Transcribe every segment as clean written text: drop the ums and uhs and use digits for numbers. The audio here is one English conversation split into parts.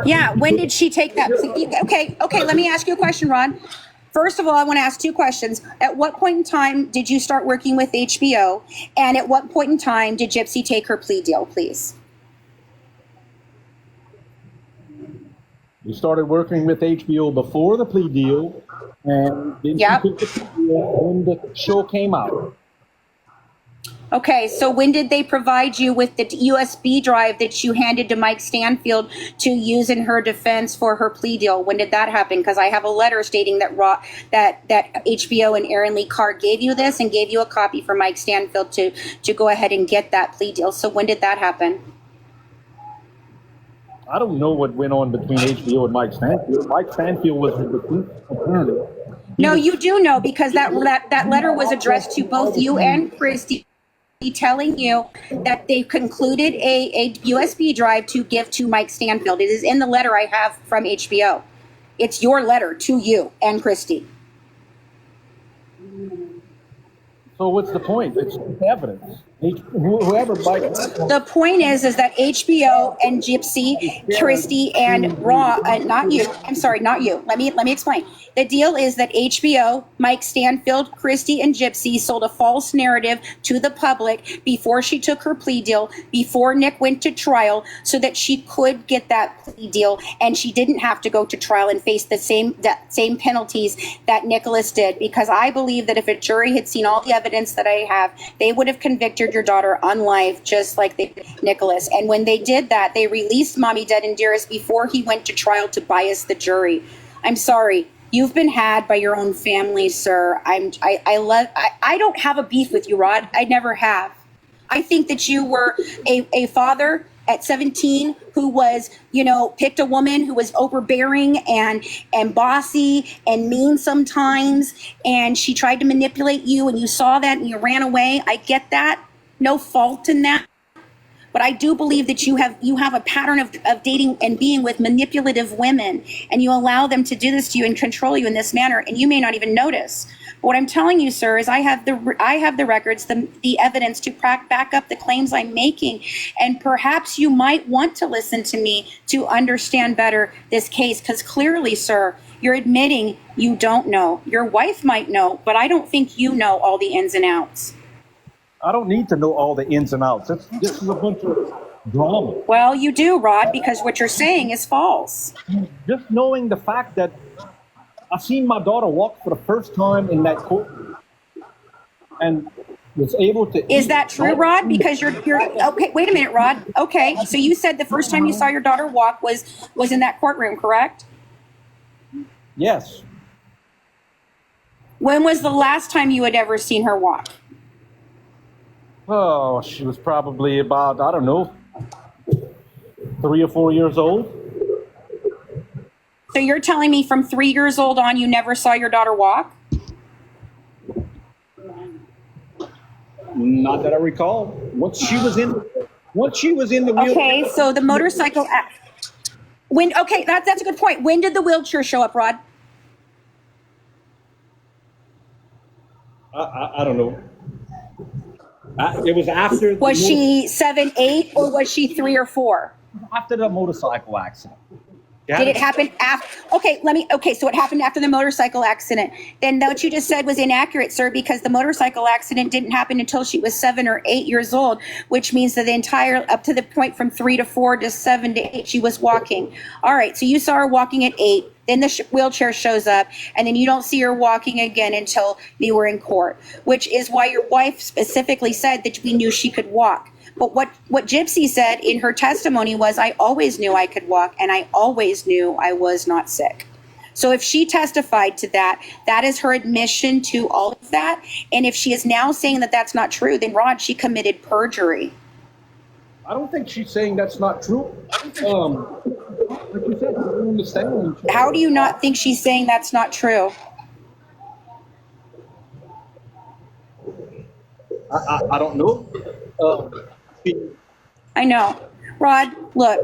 Yeah, when did she take that? Okay, let me ask you a question, Ron. First of all, I want to ask two questions. At what point in time did you start working with HBO? And at what point in time did Gypsy take her plea deal, please? We started working with HBO before the plea deal, and then she took the plea deal when the show came out. Okay, so when did they provide you with the USB drive that you handed to Mike Stanfield to use in her defense for her plea deal? When did that happen? Because I have a letter stating that HBO and Aaron Lee Carr gave you this and gave you a copy for Mike Stanfield to go ahead and get that plea deal. So when did that happen? I don't know what went on between HBO and Mike Stanfield. Mike Stanfield was the defense attorney. No, you do know, because that letter was addressed to both you and Christy, telling you that they concluded a USB drive to give to Mike Stanfield. It is in the letter I have from HBO. It's your letter to you and Christy. So what's the point? It's evidence. Whoever Mike. The point is that HBO and Gypsy, Christy, and not you. I'm sorry, not you. Let me explain. The deal is that HBO, Mike Stanfield, Christy, and Gypsy sold a false narrative to the public before she took her plea deal, before Nick went to trial, so that she could get that plea deal, and she didn't have to go to trial and face the same penalties that Nicholas did. Because I believe that if a jury had seen all the evidence that I have, they would have convicted your daughter on life, just like they did Nicholas. And when they did that, they released Mommy Dead and Dearest before he went to trial to bias the jury. I'm sorry. You've been had by your own family, sir. I don't have a beef with you, Rod. I never have. I think that you were a father at 17 who was, picked a woman who was overbearing and bossy and mean sometimes, and she tried to manipulate you, and you saw that and you ran away. I get that. No fault in that. But I do believe that you have a pattern of dating and being with manipulative women, and you allow them to do this to you and control you in this manner, and you may not even notice. But what I'm telling you, sir, is I have the records, the evidence to back up the claims I'm making, and perhaps you might want to listen to me to understand better this case, because clearly, sir, you're admitting you don't know. Your wife might know, but I don't think you know all the ins and outs. I don't need to know all the ins and outs. This is a bunch of drama. Well, you do, Rod, because what you're saying is false. Just knowing the fact that I've seen my daughter walk for the first time in that courtroom and was able to. Is that true, Rod? Because you're okay. Wait a minute, Rod. Okay, so you said the first time you saw your daughter walk was in that courtroom, correct? Yes. When was the last time you had ever seen her walk? Oh, she was probably about, I don't know, 3 or 4 years old. So you're telling me from 3 years old on, you never saw your daughter walk? Not that I recall. Once she was in the wheelchair. Okay, so the motorcycle. Okay, that's a good point. When did the wheelchair show up, Rod? I don't know. It was after. Was she 7, 8, or was she 3 or 4? After the motorcycle accident. Did it happen after? Okay, so it happened after the motorcycle accident. Then what you just said was inaccurate, sir, because the motorcycle accident didn't happen until she was 7 or 8 years old, which means that the entire, up to the point from 3 to 4 to 7 to 8, she was walking. All right, so you saw her walking at 8. Then the wheelchair shows up, and then you don't see her walking again until you were in court, which is why your wife specifically said that we knew she could walk. But what Gypsy said in her testimony was, I always knew I could walk, and I always knew I was not sick. So if she testified to that, that is her admission to all of that. And if she is now saying that that's not true, then, Rod, she committed perjury. I don't think she's saying that's not true. Like you said, I don't understand. How do you not think she's saying that's not true? I don't know. I know. Rod, look,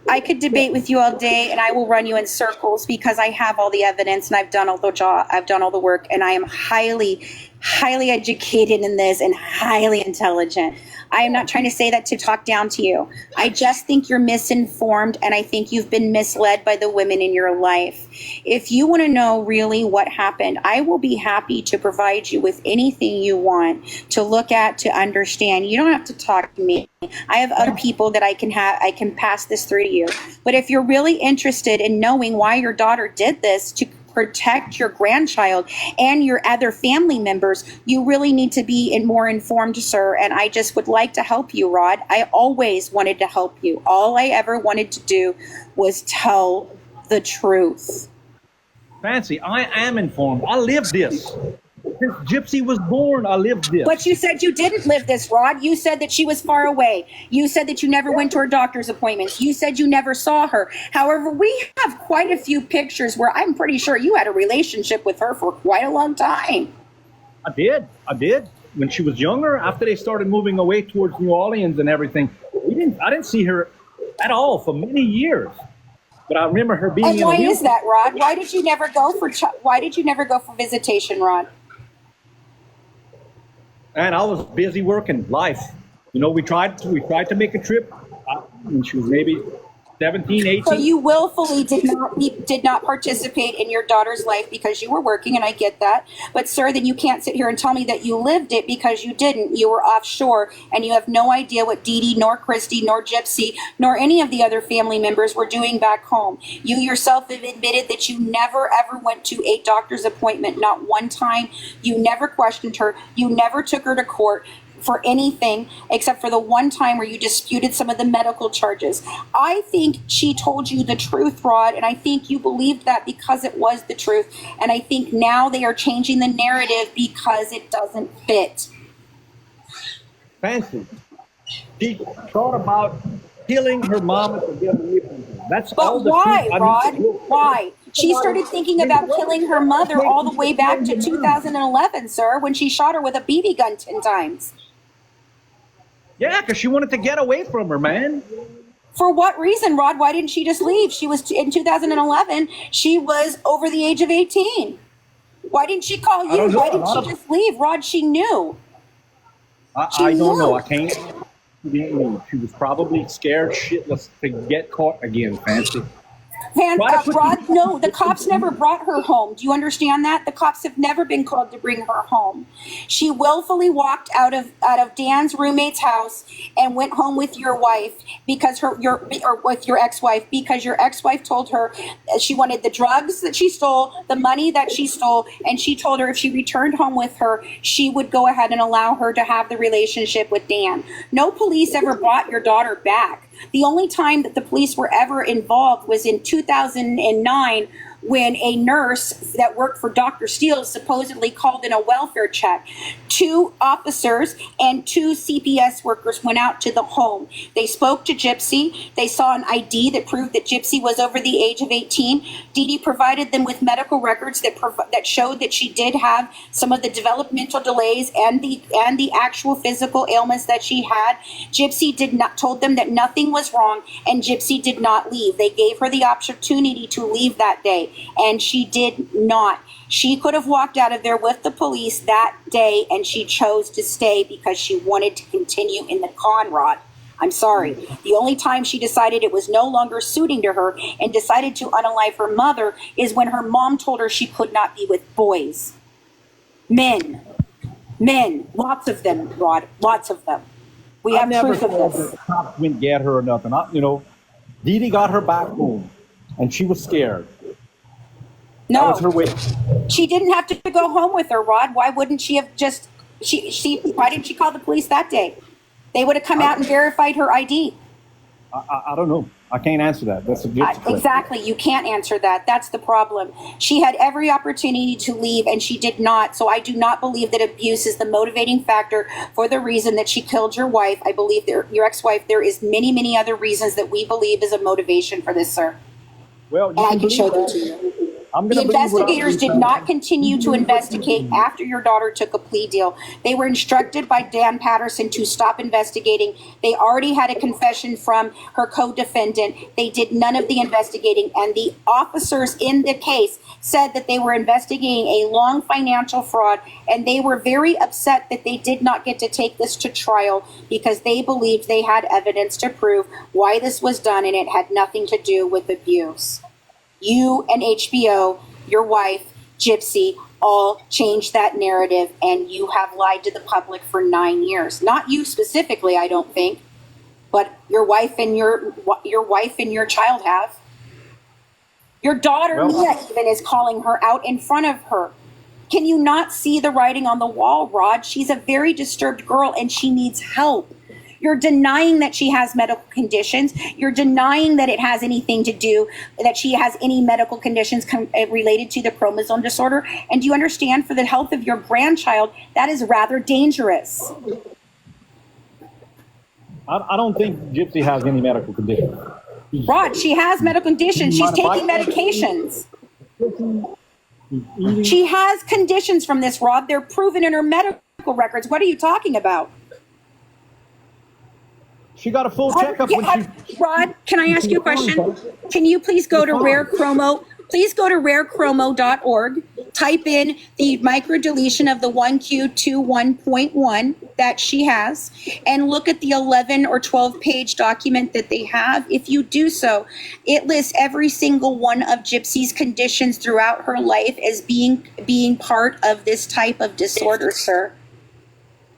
I could debate with you all day, and I will run you in circles because I have all the evidence, and I've done all the job, I've done all the work, and I am highly, highly educated in this and highly intelligent. I am not trying to say that to talk down to you. I just think you're misinformed, and I think you've been misled by the women in your life. If you want to know really what happened, I will be happy to provide you with anything you want to look at, to understand. You don't have to talk to me. I have other people that I can pass this through to you. But if you're really interested in knowing why your daughter did this to protect your grandchild and your other family members, you really need to be more informed, sir. And I just would like to help you, Rod. I always wanted to help you. All I ever wanted to do was tell the truth. Fancy, I am informed. I lived this. Since Gypsy was born, I lived this. But you said you didn't live this, Rod. You said that she was far away. You said that you never went to her doctor's appointments. You said you never saw her. However, we have quite a few pictures where I'm pretty sure you had a relationship with her for quite a long time. I did. When she was younger, after they started moving away towards New Orleans and everything, I didn't see her at all for many years. But I remember her being. And why is that, Rod? Why did you never go for visitation, Rod? And I was busy working life. You know, we tried to make a trip when she was maybe 17, 18. So you willfully did not participate in your daughter's life because you were working, and I get that. But sir, then you can't sit here and tell me that you lived it, because you didn't. You were offshore, and you have no idea what Dee Dee, nor Christy, nor Gypsy, nor any of the other family members were doing back home. You yourself have admitted that you never ever went to a doctor's appointment, not one time. You never questioned her. You never took her to court for anything except for the one time where you disputed some of the medical charges. I think she told you the truth, Rod, and I think you believed that because it was the truth. And I think now they are changing the narrative because it doesn't fit. Fancy. She thought about killing her mom to get away from her. That's all the why, truth. Rod? Why? She started thinking about killing her mother all the way back to 2011, sir, when she shot her with a BB gun 10 times. Yeah, because she wanted to get away from her, man. For what reason, Rod? Why didn't she just leave? She was in 2011. She was over the age of 18. Why didn't she call you? Why didn't she just leave, Rod? She knew. I don't know. I can't. She didn't leave. She was probably scared shitless to get caught again, Fancy. Rod, no, the cops never brought her home. Do you understand that? The cops have never been called to bring her home. She willfully walked out of Dan's roommate's house and went home with your wife because with your ex-wife, because your ex-wife told her she wanted the drugs that she stole, the money that she stole, and she told her if she returned home with her, she would go ahead and allow her to have the relationship with Dan. No police ever brought your daughter back. The only time that the police were ever involved was in 2009, when a nurse that worked for Dr. Steele supposedly called in a welfare check. 2 officers and 2 CPS workers went out to the home. They spoke to Gypsy. They saw an ID that proved that Gypsy was over the age of 18. Dee Dee provided them with medical records that showed that she did have some of the developmental delays and the actual physical ailments that she had. Gypsy told them that nothing was wrong, and Gypsy did not leave. They gave her the opportunity to leave that day, and she did not. She could have walked out of there with the police that day, and she chose to stay because she wanted to continue in the con, Rod. I'm sorry. The only time she decided it was no longer suiting to her and decided to unalive her mother is when her mom told her she could not be with boys. Men. Lots of them, Rod. Lots of them. We have proof of this. The cops wouldn't get her or nothing. Dee Dee got her back home, and she was scared. No, that was her way. She didn't have to go home with her, Rod. Why wouldn't she have just? Why didn't she call the police that day? They would have come out and verified her ID. I don't know. I can't answer that. That's a good question. Exactly. You can't answer that. That's the problem. She had every opportunity to leave, and she did not. So I do not believe that abuse is the motivating factor for the reason that she killed your wife. I believe your ex-wife. There is many, many other reasons that we believe is a motivation for this, sir. Well, and I can show them to you. The investigators did not continue to investigate after your daughter took a plea deal. They were instructed by Dan Patterson to stop investigating. They already had a confession from her co-defendant. They did none of the investigating, and the officers in the case said that they were investigating a long financial fraud, and they were very upset that they did not get to take this to trial because they believed they had evidence to prove why this was done, and it had nothing to do with abuse. You and HBO, your wife, Gypsy, all changed that narrative, and you have lied to the public for 9 years. Not you specifically, I don't think, but your wife and your child have. Your daughter, Mia, even is calling her out in front of her. Can you not see the writing on the wall, Rod? She's a very disturbed girl, and she needs help. You're denying that she has medical conditions. You're denying that it has anything to do, that she has any medical conditions related to the chromosome disorder. And do you understand, for the health of your grandchild, that is rather dangerous. I don't think Gypsy has any medical conditions. Rod, she has medical conditions. She's taking medications. She has conditions from this, Rod. They're proven in her medical records. What are you talking about? She got a full checkup when she... Rod, can I ask you a question? Can you please go to Rare Chromo? Please go to rarechromo.org, type in the microdeletion of the 1Q21.1 that she has, and look at the 11 or 12 page document that they have. If you do so, it lists every single one of Gypsy's conditions throughout her life as being part of this type of disorder, sir.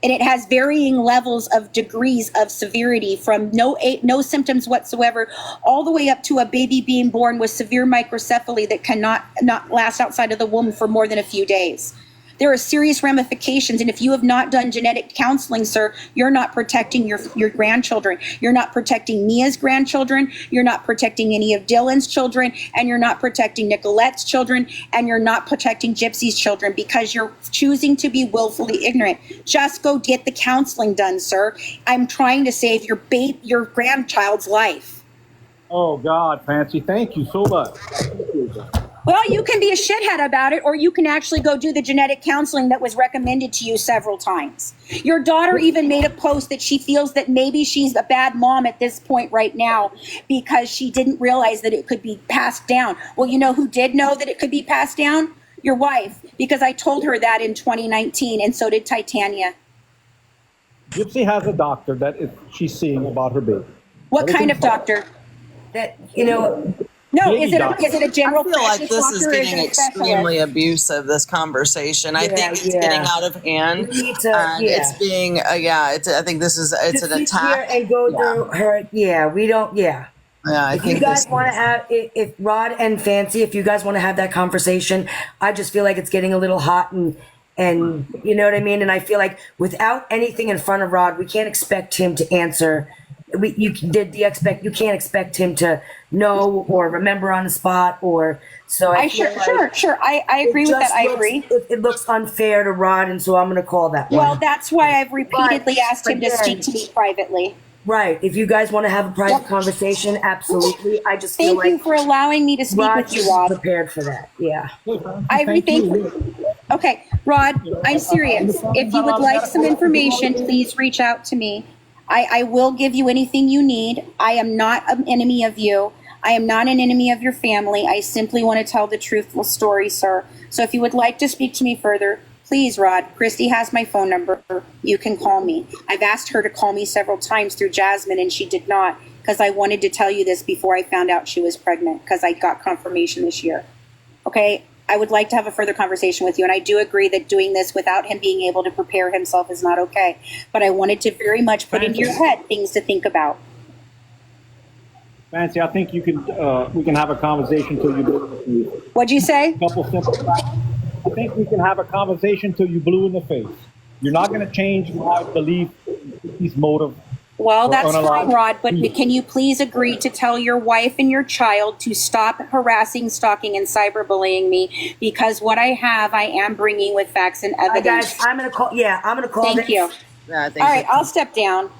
And it has varying levels of degrees of severity, from no symptoms whatsoever all the way up to a baby being born with severe microcephaly that cannot not last outside of the womb for more than a few days. There are serious ramifications, and if you have not done genetic counseling, sir, you're not protecting your grandchildren. You're not protecting Mia's grandchildren. You're not protecting any of Dylan's children, and you're not protecting Nicolette's children, and you're not protecting Gypsy's children because you're choosing to be willfully ignorant. Just go get the counseling done, sir. I'm trying to save your grandchild's life. Oh, God, Fancy, thank you so much. Well, you can be a shithead about it, or you can actually go do the genetic counseling that was recommended to you several times. Your daughter even made a post that she feels that maybe she's a bad mom at this point right now because she didn't realize that it could be passed down. Well, you know who did know that it could be passed down? Your wife, because I told her that in 2019, and so did Titania. Gypsy has a doctor that she's seeing about her baby. What kind of doctor? That, you know... No, is it a general I feel like practice this is doctor or is getting it a extremely abusive, this conversation. I think it's getting out of hand. It's being, I think this is, it's an attack. And go through her, we don't, Yeah, I if think you guys want to have, if Rod and Fancy, if you guys want to have that conversation, I just feel like it's getting a little hot and you know what I mean? And I feel like without anything in front of Rod, we can't expect him to answer. You can't expect him to know or remember on the spot, or so. I agree with that. I agree. It looks unfair to Rod, and so I'm going to call that one. Well, that's why I've repeatedly asked him to speak to me privately. Right. If you guys want to have a private conversation, absolutely. I just feel thank you for allowing me to speak with you, Rod. Prepared for that. Yeah. Okay, Rod, I'm serious. If you would like some information, please reach out to me. I will give you anything you need. I am not an enemy of you. I am not an enemy of your family. I simply want to tell the truthful story, sir. So if you would like to speak to me further, please, Rod. Christy has my phone number. You can call me. I've asked her to call me several times through Jasmine, and she did not, because I wanted to tell you this before I found out she was pregnant, because I got confirmation this year. Okay? I would like to have a further conversation with you, and I do agree that doing this without him being able to prepare himself is not okay. But I wanted to very much put into your head things to think about. Fancy, I think you can. We can have a conversation till you. What'd you say? A couple simple facts. I think we can have a conversation till you blue in the face. You're not going to change my belief, his motive. Well, that's fine, Rod, but can you please agree to tell your wife and your child to stop harassing, stalking, and cyberbullying me? Because what I have, I am bringing with facts and evidence. Guys, I'm going to call. Yeah, I'm going to call. Thank you. Yeah, I think all right, I'll step down.